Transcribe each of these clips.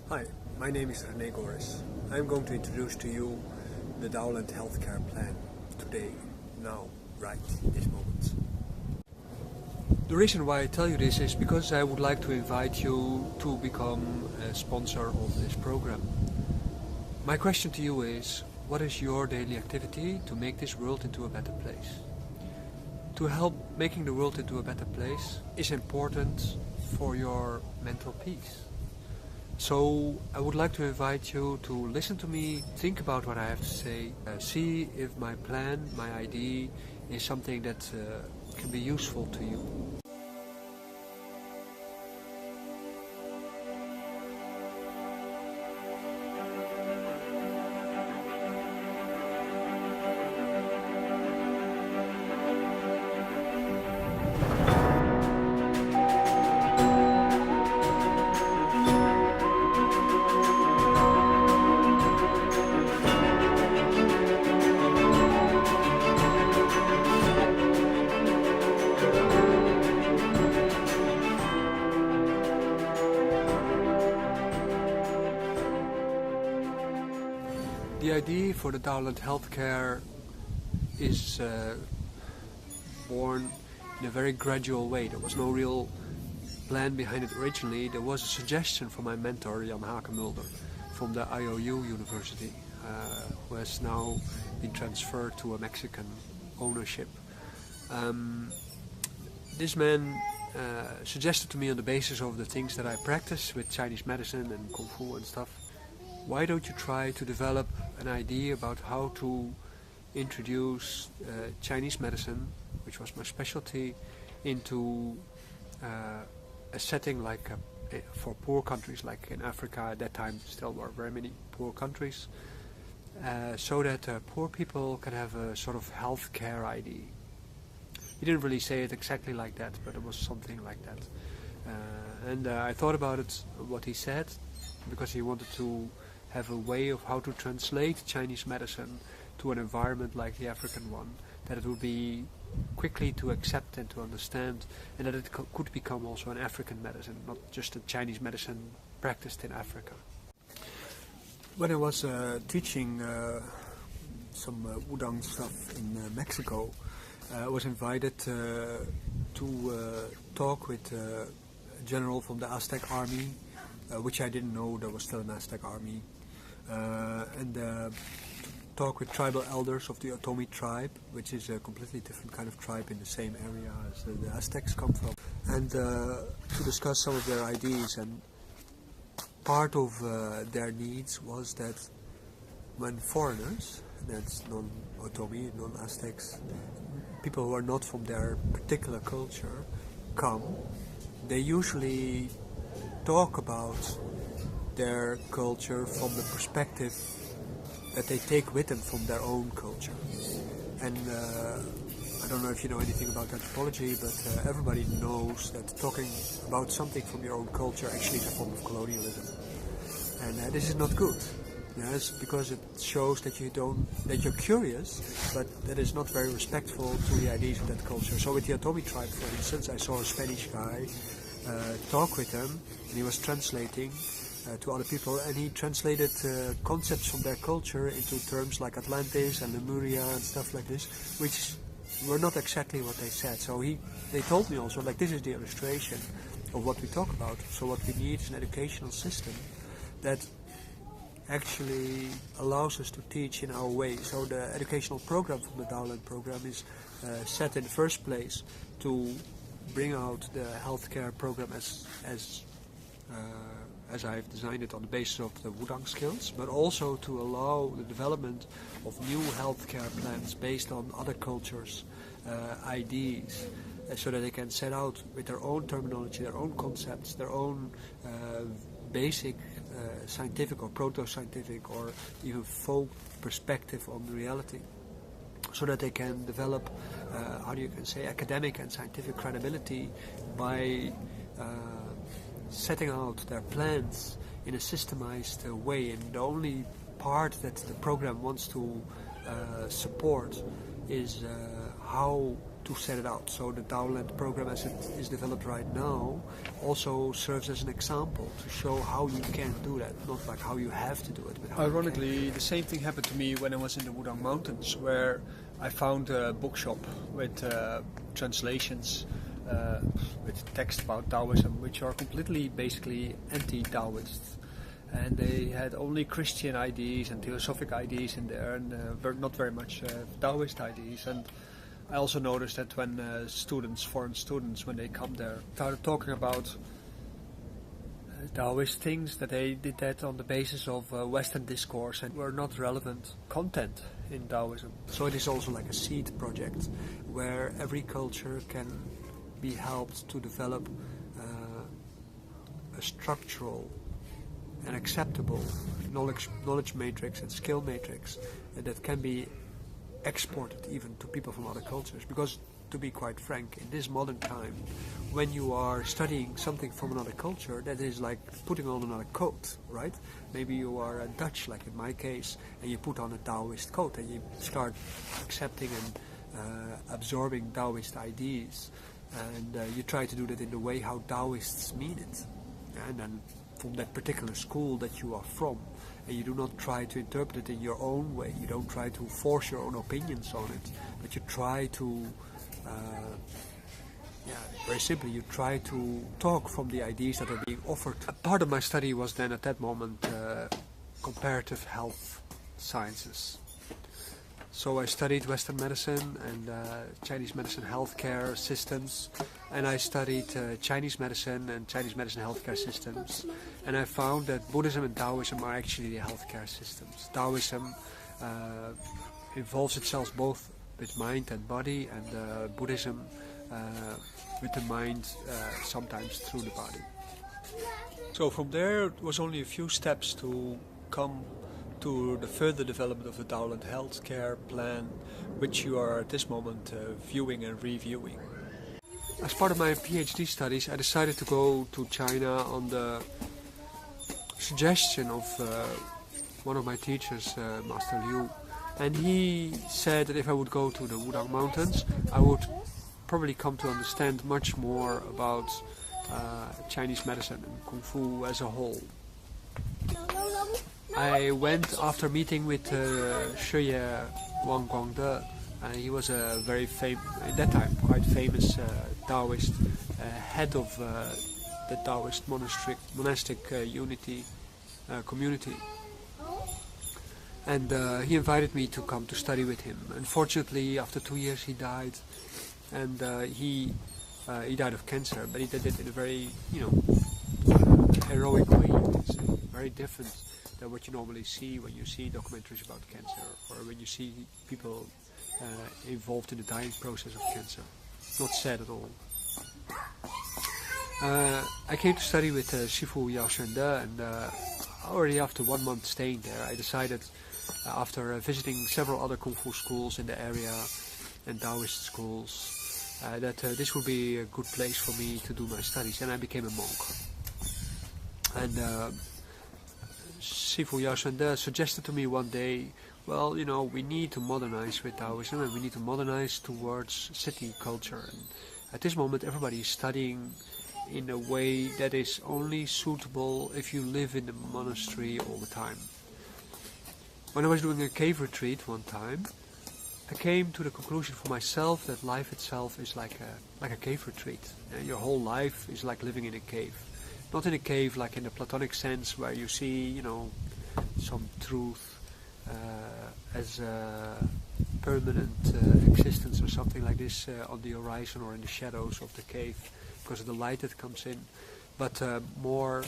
Hi, my name is René Goris. I'm going to introduce to you the Daoland Healthcare plan today, now, right this moment. The reason why I tell you this is because I would like to invite you to become a sponsor of this program. My question to you is, what is your daily activity to make this world into a better place? To help making the world into a better place is important for your mental peace. So I would like to invite you to listen to me, think about what I have to say, see if my plan, my idea is something that can be useful to you. The idea for the Daoland Healthcare is born in a very gradual way. There was no real plan behind it originally. There was a suggestion from my mentor, Jan Hakemulder, from the IOU University, who has now been transferred to a Mexican ownership. This man suggested to me, on the basis of the things that I practice with Chinese medicine and Kung Fu and stuff, why don't you try to develop an idea about how to introduce Chinese medicine, which was my specialty, into a setting like for poor countries, like in Africa at that time still were very many poor countries, so that poor people can have a sort of healthcare ID. He didn't really say it exactly like that, but it was something like that. And I thought about it, what he said, because he wanted to have a way of how to translate Chinese medicine to an environment like the African one, that it would be quickly to accept and to understand, and that it could become also an African medicine, not just a Chinese medicine practiced in Africa. When I was teaching some Wudang stuff in Mexico, I was invited to talk with a general from the Aztec army, which I didn't know there was still an Aztec army, and talk with tribal elders of the Otomi tribe, which is a completely different kind of tribe in the same area as the Aztecs come from, and to discuss some of their ideas. And part of their needs was that when foreigners, that's non-Otomi, non-Aztecs, people who are not from their particular culture, come, they usually talk about their culture from the perspective that they take with them from their own culture. And I don't know if you know anything about anthropology, but everybody knows that talking about something from your own culture actually is a form of colonialism. And this is not good. Yes, because it shows that you're curious, but that is not very respectful to the ideas of that culture. So with the Otomi tribe, for instance, I saw a Spanish guy talk with them, and he was translating to other people, and he translated concepts from their culture into terms like Atlantis and Lemuria and stuff like this, which were not exactly what they said. So they told me also, like, this is the illustration of what we talk about. So what we need is an educational system that actually allows us to teach in our way. So the educational program from the Daoland program is set in the first place to bring out the healthcare program as I've designed it on the basis of the Wudang skills, but also to allow the development of new healthcare plans based on other cultures' ideas, so that they can set out with their own terminology, their own concepts, their own basic scientific or proto-scientific or even folk perspective on reality, so that they can develop, academic and scientific credibility by setting out their plans in a systemized way. And the only part that the program wants to support is how to set it out. So the Daoland program as it is developed right now also serves as an example to show how you can do that, not like how you have to do it. But how Ironically, the same thing happened to me when I was in the Wudang Mountains, where I found a bookshop with translations with text about Taoism, which are completely basically anti-Taoist. And they had only Christian ideas and theosophic ideas in there, and not very much Taoist ideas. And I also noticed that when foreign students, when they come there, started talking about Taoist things, that they did that on the basis of Western discourse and were not relevant content in Taoism. So it is also like a seed project where every culture can be helped to develop a structural and acceptable knowledge matrix and skill matrix that can be exported even to people from other cultures. Because to be quite frank, in this modern time, when you are studying something from another culture, that is like putting on another coat, right? Maybe you are Dutch, like in my case, and you put on a Taoist coat and you start accepting and absorbing Taoist ideas, and you try to do that in the way how Taoists mean it, and then from that particular school that you are from, and you do not try to interpret it in your own way. You don't try to force your own opinions on it, but you try to, very simply, you try to talk from the ideas that are being offered. A part of my study was then at that moment comparative health sciences. So I studied Western medicine and Chinese medicine healthcare systems, and I studied Chinese medicine and Chinese medicine healthcare systems, and I found that Buddhism and Taoism are actually the healthcare systems. Taoism involves itself both with mind and body, and Buddhism with the mind sometimes through the body. So from there it was only a few steps to come to the further development of the Daoland Healthcare plan, which you are at this moment viewing and reviewing. As part of my PhD studies, I decided to go to China on the suggestion of one of my teachers, Master Liu, and he said that if I would go to the Wudang Mountains, I would probably come to understand much more about Chinese medicine and Kung Fu as a whole. I went after meeting with Shiye Wang Guangde. He was a very at that time, quite famous Taoist head of the Taoist monastic unity community. And he invited me to come to study with him. Unfortunately, after 2 years he died, and he died of cancer, but he did it in a very, heroic way, you can say. Very different than what you normally see when you see documentaries about cancer, or when you see people involved in the dying process of cancer. Not sad at all. I came to study with Shifu Yao Shende, and already after 1 month staying there, I decided, after visiting several other Kung Fu schools in the area and Taoist schools, that this would be a good place for me to do my studies, and I became a monk. And Shifu Yao Shende suggested to me one day, well, we need to modernize with Taoism, and we need to modernize towards city culture. And at this moment, everybody is studying in a way that is only suitable if you live in the monastery all the time. When I was doing a cave retreat one time, I came to the conclusion for myself that life itself is like a cave retreat. Your whole life is like living in a cave. Not in a cave like in the Platonic sense where you see, some truth as a permanent existence or something like this on the horizon or in the shadows of the cave because of the light that comes in, but more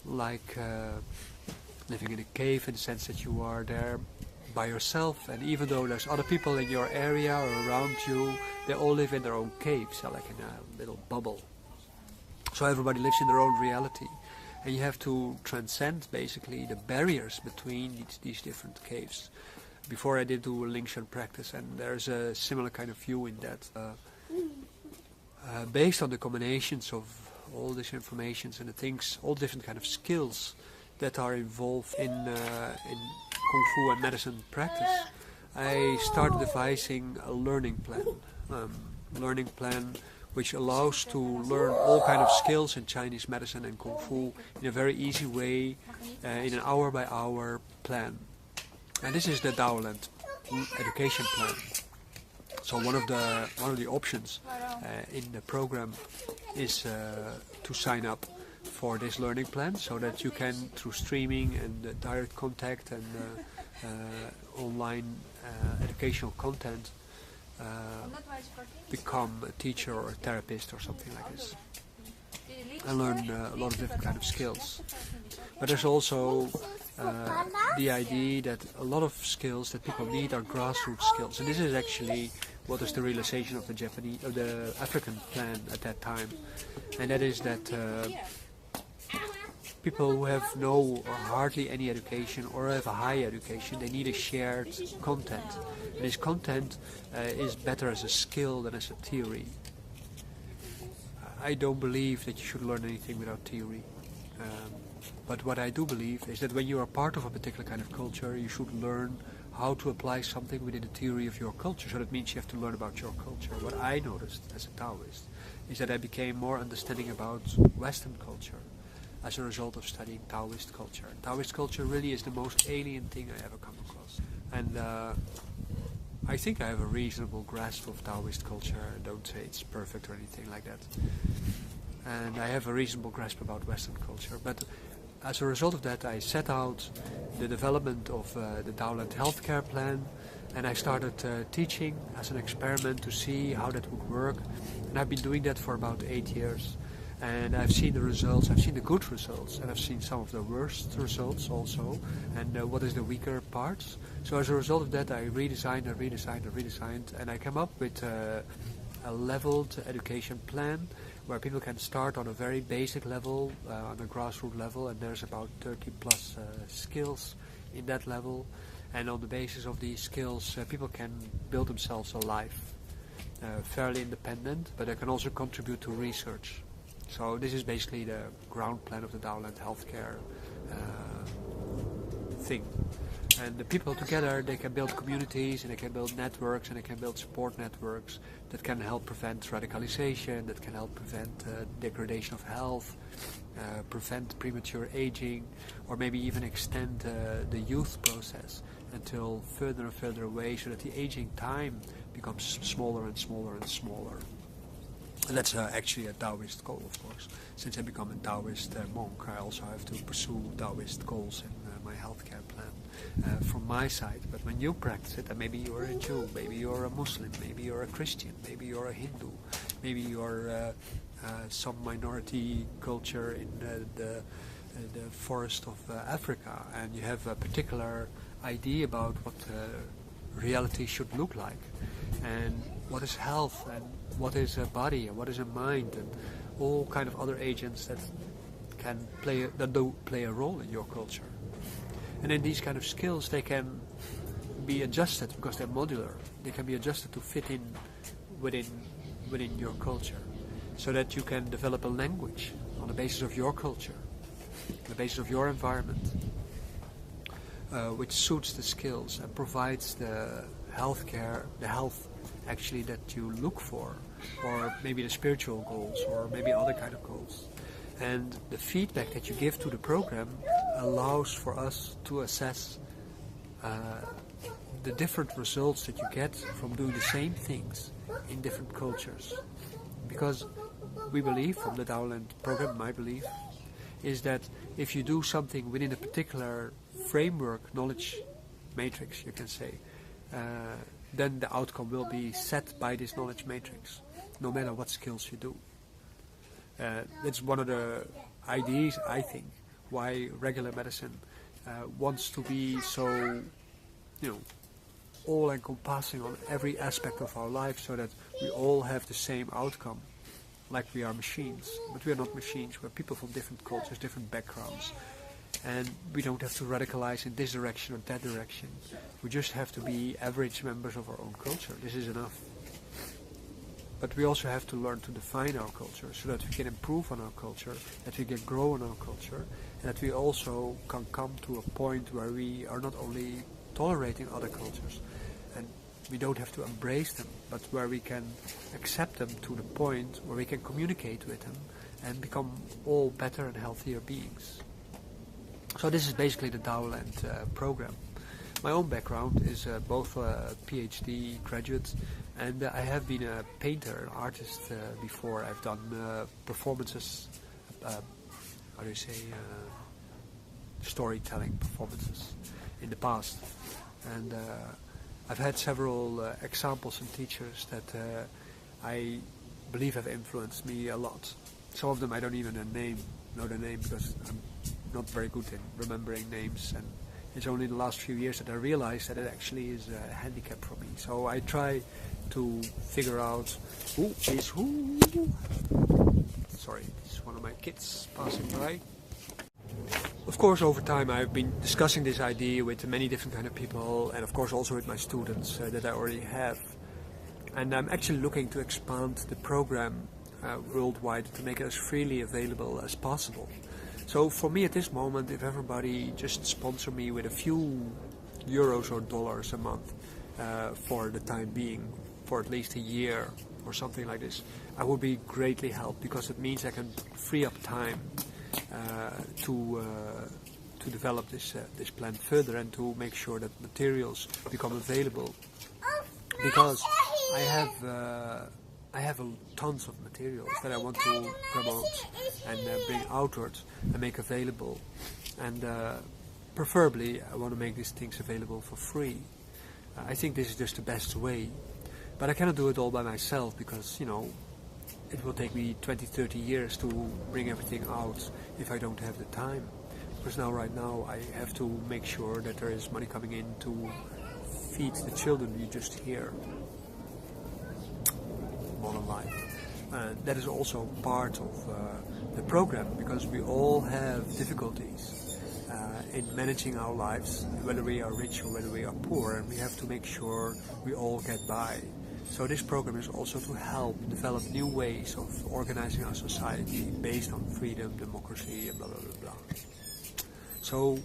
like living in a cave in the sense that you are there by yourself, and even though there's other people in your area or around you, they all live in their own caves, like in a little bubble. So everybody lives in their own reality, and you have to transcend basically the barriers between these different caves. Before I did do a Lingshan practice, and there's a similar kind of view in that, based on the combinations of all these informations and the things, all different kind of skills that are involved in Kung Fu and medicine practice, I started devising a learning plan. learning plan which allows to learn all kind of skills in Chinese medicine and Kung Fu in a very easy way, in an hour-by-hour plan. And this is the Daoland education plan. So one of the options in the program is to sign up for this learning plan, so that you can, through streaming and direct contact and online educational content, become a teacher or a therapist or something like this, and learn a lot of different kind of skills. But there's also the idea that a lot of skills that people need are grassroots skills, and this is actually what is the realization of the African plan at that time, and that is that people who have no or hardly any education or have a high education, they need a shared content. And this content is better as a skill than as a theory. I don't believe that you should learn anything without theory. But what I do believe is that when you are part of a particular kind of culture, you should learn how to apply something within the theory of your culture. So that means you have to learn about your culture. What I noticed as a Taoist is that I became more understanding about Western culture as a result of studying Taoist culture. Taoist culture really is the most alien thing I ever come across. And I think I have a reasonable grasp of Taoist culture. I don't say it's perfect or anything like that. And I have a reasonable grasp about Western culture. But as a result of that, I set out the development of the Daoland Healthcare plan, and I started teaching as an experiment to see how that would work. And I've been doing that for about 8 years. And I've seen the results, I've seen the good results, and I've seen some of the worst results also, and what is the weaker parts. So as a result of that, I redesigned, and I came up with a leveled education plan where people can start on a very basic level, on a grassroots level, and there's about 30 plus skills in that level. And on the basis of these skills, people can build themselves a life, fairly independent, but they can also contribute to research. So this is basically the ground plan of the Daoland Healthcare thing. And the people together, they can build communities, and they can build networks, and they can build support networks that can help prevent radicalization, that can help prevent degradation of health, prevent premature aging, or maybe even extend the youth process until further and further away, so that the aging time becomes smaller and smaller and smaller. And that's actually a Taoist goal, of course. Since I become a Taoist monk, I also have to pursue Taoist goals in my healthcare plan from my side. But when you practice it, and maybe you're a Jew, maybe you're a Muslim, maybe you're a Christian, maybe you're a Hindu, maybe you're some minority culture in the forest of Africa, and you have a particular idea about what reality should look like, and what is health, and what is a body, and what is a mind, and all kind of other agents that do play a role in your culture. And then these kind of skills, they can be adjusted because they're modular. They can be adjusted to fit in within your culture, so that you can develop a language on the basis of your culture, on the basis of your environment, which suits the skills and provides the health actually that you look for, or maybe the spiritual goals, or maybe other kind of goals. And the feedback that you give to the program allows for us to assess the different results that you get from doing the same things in different cultures. Because we believe, from the Daoland program, my belief is that if you do something within a particular framework, knowledge matrix, you can say, then the outcome will be set by this knowledge matrix, no matter what skills you do. That's one of the ideas, I think, why regular medicine wants to be so, all-encompassing on every aspect of our life, so that we all have the same outcome, like we are machines. But we are not machines, we're people from different cultures, different backgrounds. And we don't have to radicalize in this direction or that direction. We just have to be average members of our own culture. This is enough. But we also have to learn to define our culture, so that we can improve on our culture, that we can grow in our culture, and that we also can come to a point where we are not only tolerating other cultures and we don't have to embrace them, but where we can accept them to the point where we can communicate with them and become all better and healthier beings. So this is basically the Daoland program. My own background is both a PhD graduate, and I have been a painter, an artist before. I've done performances, storytelling performances in the past, and I've had several examples and teachers that I believe have influenced me a lot. Some of them I don't even know their name because I'm not very good in remembering names, and it's only in the last few years that I realized that it actually is a handicap for me. So I try to figure out who is who. Sorry, this is one of my kids passing by. Of course, over time I've been discussing this idea with many different kind of people, and of course also with my students that I already have. And I'm actually looking to expand the program worldwide to make it as freely available as possible. So for me at this moment, if everybody just sponsor me with a few euros or dollars a month for the time being, for at least a year or something like this, I would be greatly helped, because it means I can free up time to develop this plan further and to make sure that materials become available, because I have tons of materials that I want to promote and bring outwards and make available, and preferably I want to make these things available for free. I think this is just the best way, but I cannot do it all by myself, because it will take me 20-30 years to bring everything out if I don't have the time, because right now I have to make sure that there is money coming in to feed the children you just hear. Modern life. That is also part of the program, because we all have difficulties in managing our lives, whether we are rich or whether we are poor, and we have to make sure we all get by. So this program is also to help develop new ways of organizing our society based on freedom, democracy, and blah blah blah blah. So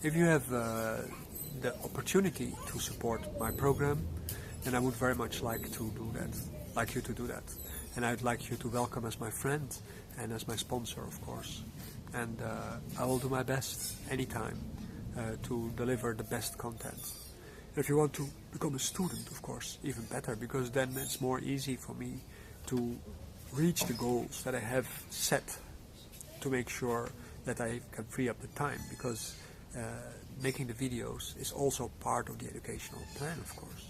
if you have the opportunity to support my program, then I would very much like you to do that. And I'd like you to welcome as my friend and as my sponsor, of course. And I will do my best anytime to deliver the best content. If you want to become a student, of course, even better, because then it's more easy for me to reach the goals that I have set, to make sure that I can free up the time, because making the videos is also part of the educational plan, of course.